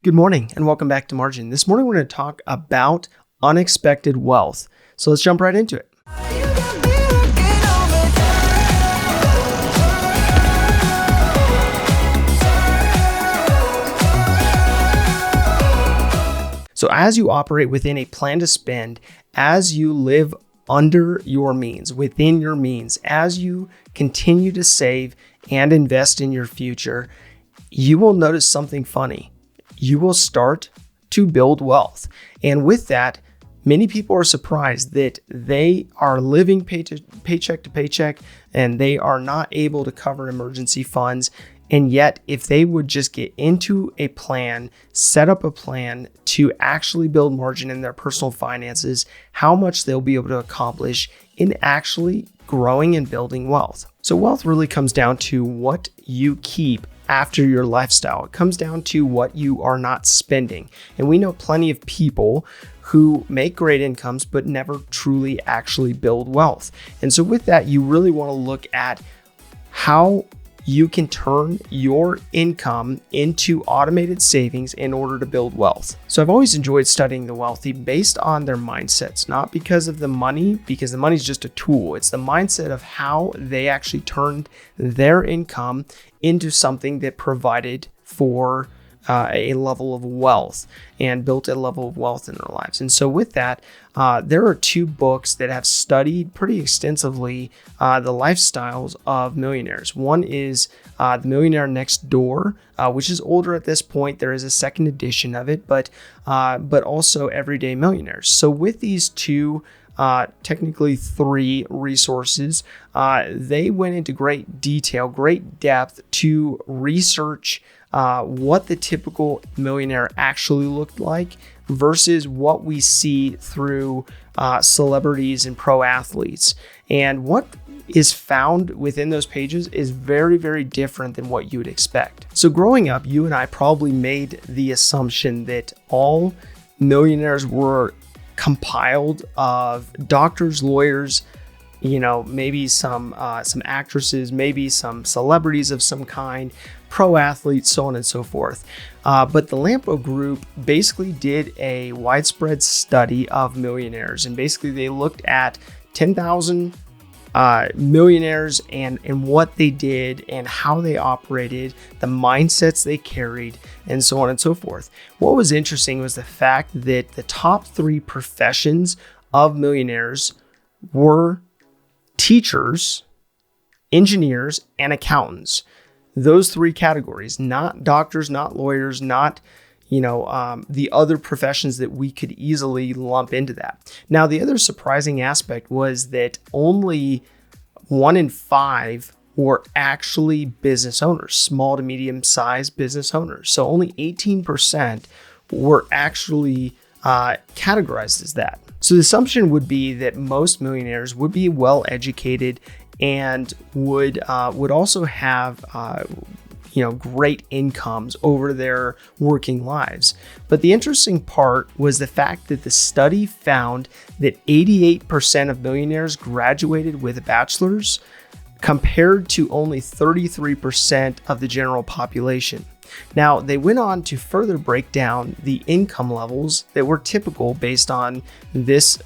Good morning and welcome back to Margin. This morning we're going to talk about unexpected wealth. So let's jump right into it. So as you operate within a plan to spend, as you live under your means, within your means, as you continue to save and invest in your future, you will notice something funny. You will start to build wealth. And with that, many people are surprised that they are living paycheck to paycheck and they are not able to cover emergency funds. And yet, if they would just get into a plan, set up a plan to actually build margin in their personal finances, how much they'll be able to accomplish in actually growing and building wealth. So wealth really comes down to what you keep after your lifestyle. It comes down to what you are not spending. And we know plenty of people who make great incomes, but never truly actually build wealth. And so with that, you really want to look at how you can turn your income into automated savings in order to build wealth. So I've always enjoyed studying the wealthy based on their mindsets, not because of the money, because the money is just a tool. It's the mindset of how they actually turned their income into something that provided for a level of wealth and built a level of wealth in their lives. And so with that, there are two books that have studied pretty extensively the lifestyles of millionaires. One is The Millionaire Next Door, which is older at this point. There is a second edition of it, but also Everyday Millionaires. So with these two, technically three resources, they went into great detail, great depth to research what the typical millionaire actually looked like versus what we see through celebrities and pro athletes. And what is found within those pages is very, very different than what you would expect. So growing up, you and I probably made the assumption that all millionaires were compiled of doctors, lawyers, maybe some actresses, maybe some celebrities of some kind, pro athletes, so on and so forth. But the Lampo Group basically did a widespread study of millionaires, and basically they looked at 10,000 millionaires and what they did and how they operated, the mindsets they carried, and so on and so forth. What was interesting was the fact that the top three professions of millionaires were teachers, engineers, and accountants. Those three categories, not doctors, not lawyers, not the other professions that we could easily lump into that. Now, the other surprising aspect was that only 1 in 5 were actually business owners, small to medium sized business owners. So only 18% were actually categorized as that. So the assumption would be that most millionaires would be well educated and would also have great incomes over their working lives. But the interesting part was the fact that the study found that 88% of millionaires graduated with a bachelor's compared to only 33% of the general population. Now, they went on to further break down the income levels that were typical based on this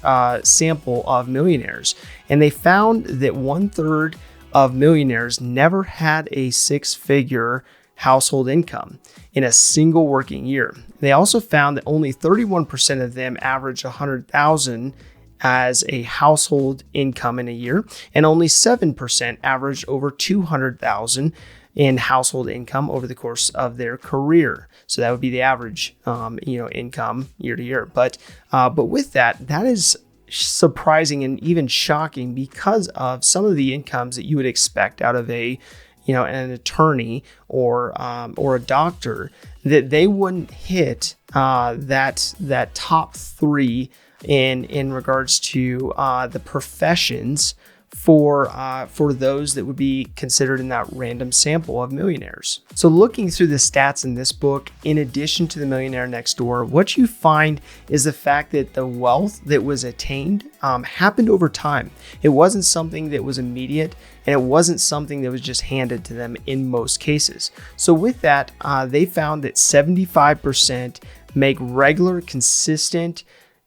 sample of millionaires. And they found that 1/3 of millionaires never had a six-figure household income in a single working year. They also found that only 31% of them averaged $100,000 as a household income in a year, and only 7% averaged over $200,000 in household income over the course of their career. So that would be the average, income year to year. But with that is surprising and even shocking because of some of the incomes that you would expect out of an attorney or a doctor, that they wouldn't hit that top three in regards to the professions for those that would be considered in that random sample of millionaires. So looking through the stats in this book, in addition to the Millionaire Next Door, what you find is the fact that the wealth that was attained happened over time. It wasn't something that was immediate, and it wasn't something that was just handed to them in most cases. So with that, they found that 75% make regular, consistent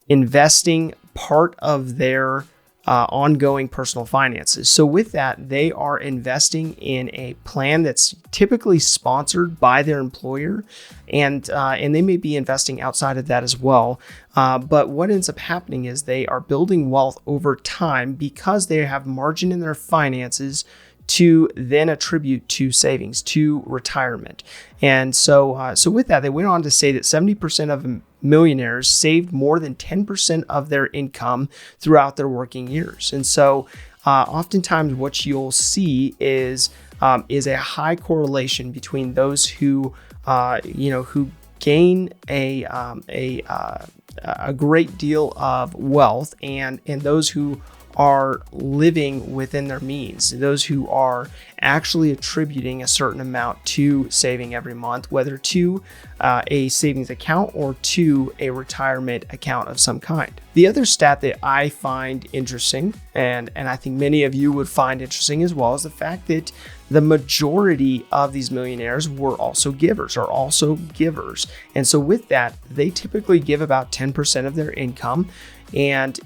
investing part of their ongoing personal finances. So with that, they are investing in a plan that's typically sponsored by their employer, and they may be investing outside of that as well. But what ends up happening is they are building wealth over time because they have margin in their finances to then attribute to savings, to retirement. And so with that, they went on to say that 70% of millionaires saved more than 10% of their income throughout their working years. And so oftentimes what you'll see is a high correlation between those who gain a great deal of wealth and those who are living within their means, those who are actually attributing a certain amount to saving every month, whether to a savings account or to a retirement account of some kind. The other stat that I find interesting, and I think many of you would find interesting as well, is the fact that the majority of these millionaires were also givers. And so with that, they typically give about 10% of their income, and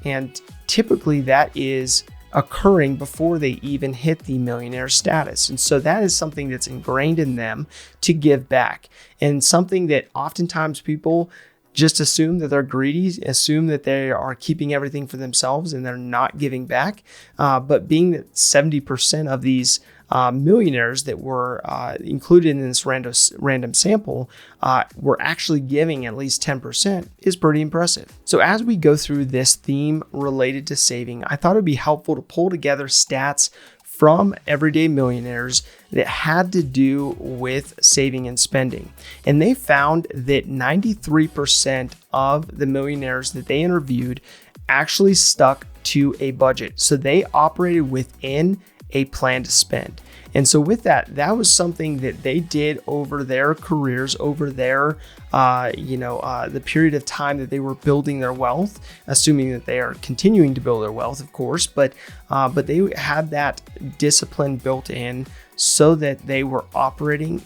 typically that is occurring before they even hit the millionaire status. And so that is something that's ingrained in them to give back, and something that oftentimes people just assume that they're greedy, assume that they are keeping everything for themselves and they're not giving back. But being that 70% of these millionaires that were included in this random sample were actually giving at least 10% is pretty impressive. So as we go through this theme related to saving, I thought it'd be helpful to pull together stats from everyday millionaires that had to do with saving and spending. And they found that 93% of the millionaires that they interviewed actually stuck to a budget. So they operated within a plan to spend. And so with that, that was something that they did over their careers, over their, the period of time that they were building their wealth, assuming that they are continuing to build their wealth, of course, but they had that discipline built in so that they were operating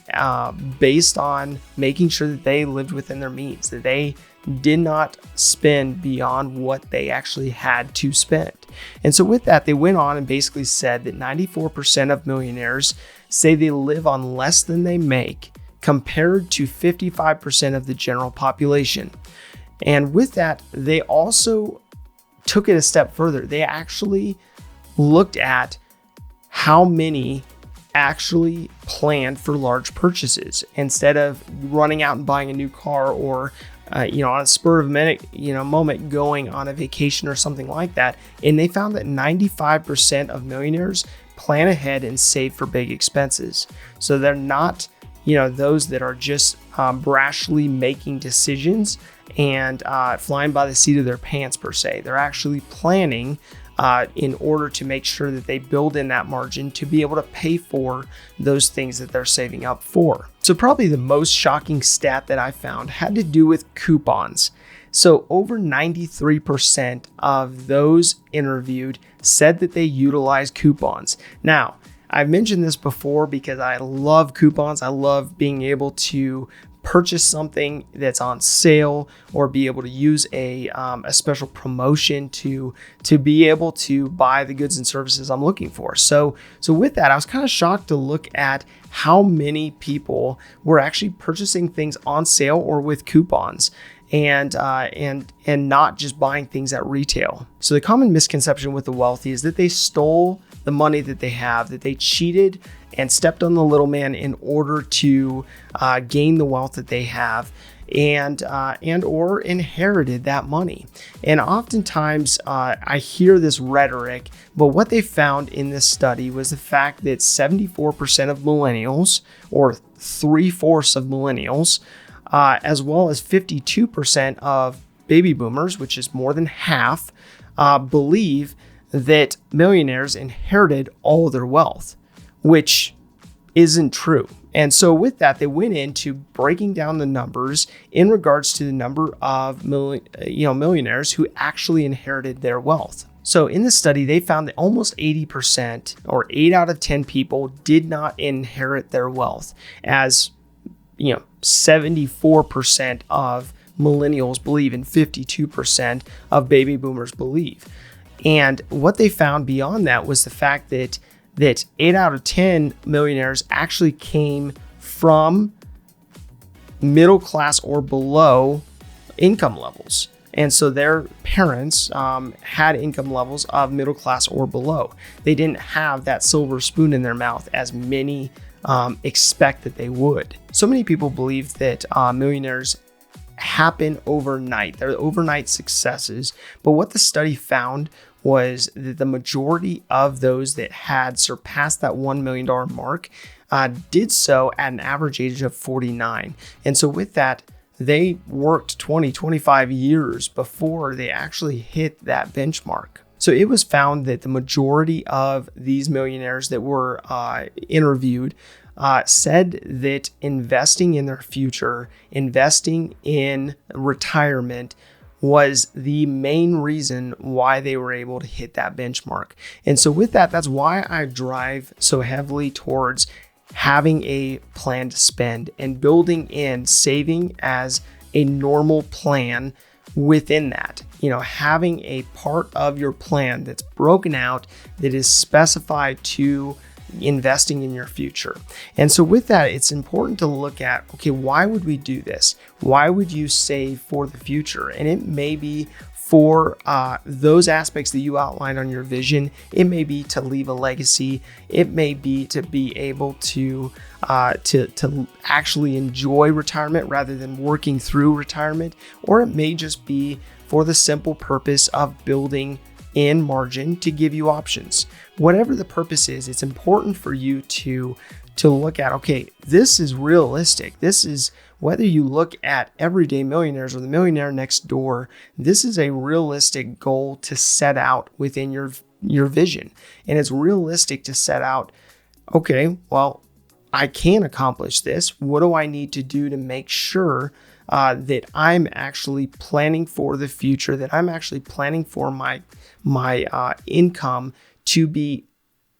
based on making sure that they lived within their means, that they did not spend beyond what they actually had to spend. And so with that, they went on and basically said that 94% of millionaires say they live on less than they make, compared to 55% of the general population. And with that, they also took it a step further. They actually looked at how many actually planned for large purchases instead of running out and buying a new car or on a spur of a minute, moment going on a vacation or something like that. And they found that 95% of millionaires plan ahead and save for big expenses. So they're not, those that are just brashly making decisions and flying by the seat of their pants per se. They're actually planning in order to make sure that they build in that margin to be able to pay for those things that they're saving up for. So probably the most shocking stat that I found had to do with coupons. So over 93% of those interviewed said that they utilize coupons. Now, I've mentioned this before because I love coupons. I love being able to purchase something that's on sale or be able to use a special promotion to be able to buy the goods and services I'm looking for. So with that, I was kind of shocked to look at how many people were actually purchasing things on sale or with coupons, and not just buying things at retail. So the common misconception with the wealthy is that they stole the money that they have, that they cheated and stepped on the little man in order to gain the wealth that they have, and or inherited that money. And oftentimes I hear this rhetoric, but what they found in this study was the fact that 74% of millennials, or 3/4 of millennials, as well as 52% of baby boomers, which is more than half, believe that millionaires inherited all their wealth, which isn't true. And so with that, they went into breaking down the numbers in regards to the number of millionaires who actually inherited their wealth. So in the study, they found that almost 80%, or 8 out of 10 people, did not inherit their wealth, as 74% of millennials believe and 52% of baby boomers believe. And what they found beyond that was the fact that 8 out of 10 millionaires actually came from middle class or below income levels. And so their parents had income levels of middle class or below. They didn't have that silver spoon in their mouth as many expect that they would. So many people believe that millionaires happen overnight. They're overnight successes. But what the study found was that the majority of those that had surpassed that $1 million mark did so at an average age of 49. And so with that, they worked 20, 25 years before they actually hit that benchmark. So it was found that the majority of these millionaires that were interviewed said that investing in their future, investing in retirement, was the main reason why they were able to hit that benchmark. And so with that, that's why I drive so heavily towards having a plan to spend and building in saving as a normal plan within that. Having a part of your plan that's broken out, that is specified to investing in your future. And so with that, it's important to look at, okay, why would we do this? Why would you save for the future? And it may be for those aspects that you outlined on your vision. It may be to leave a legacy. It may be to be able to actually enjoy retirement rather than working through retirement. Or it may just be for the simple purpose of building in margin to give you options. Whatever the purpose is, it's important for you to look at, okay, this is realistic. This is, whether you look at Everyday Millionaires or the Millionaire Next Door, this is a realistic goal to set out within your vision. And it's realistic to set out, okay, well, I can accomplish this. What do I need to do to make sure that I'm actually planning for the future, that I'm actually planning for my income to be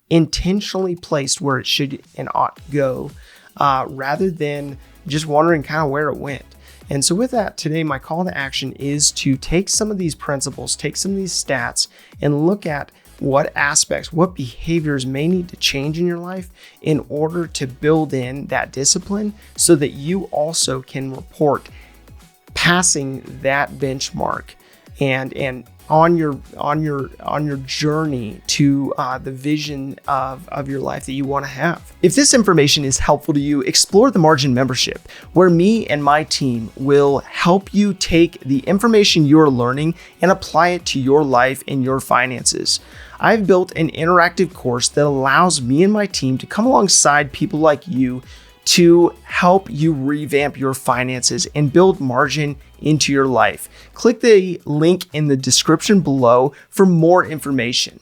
intentionally placed where it should and ought to go, rather than just wondering kind of where it went. And so with that, today, my call to action is to take some of these principles, take some of these stats, and look at what aspects, what behaviors may need to change in your life in order to build in that discipline so that you also can report passing that benchmark and on your journey to the vision of your life that you want to have. If this information is helpful to you, explore the Margin membership, where me and my team will help you take the information you're learning and apply it to your life and your finances. I've built an interactive course that allows me and my team to come alongside people like you to help you revamp your finances and build margin into your life. Click the link in the description below for more information.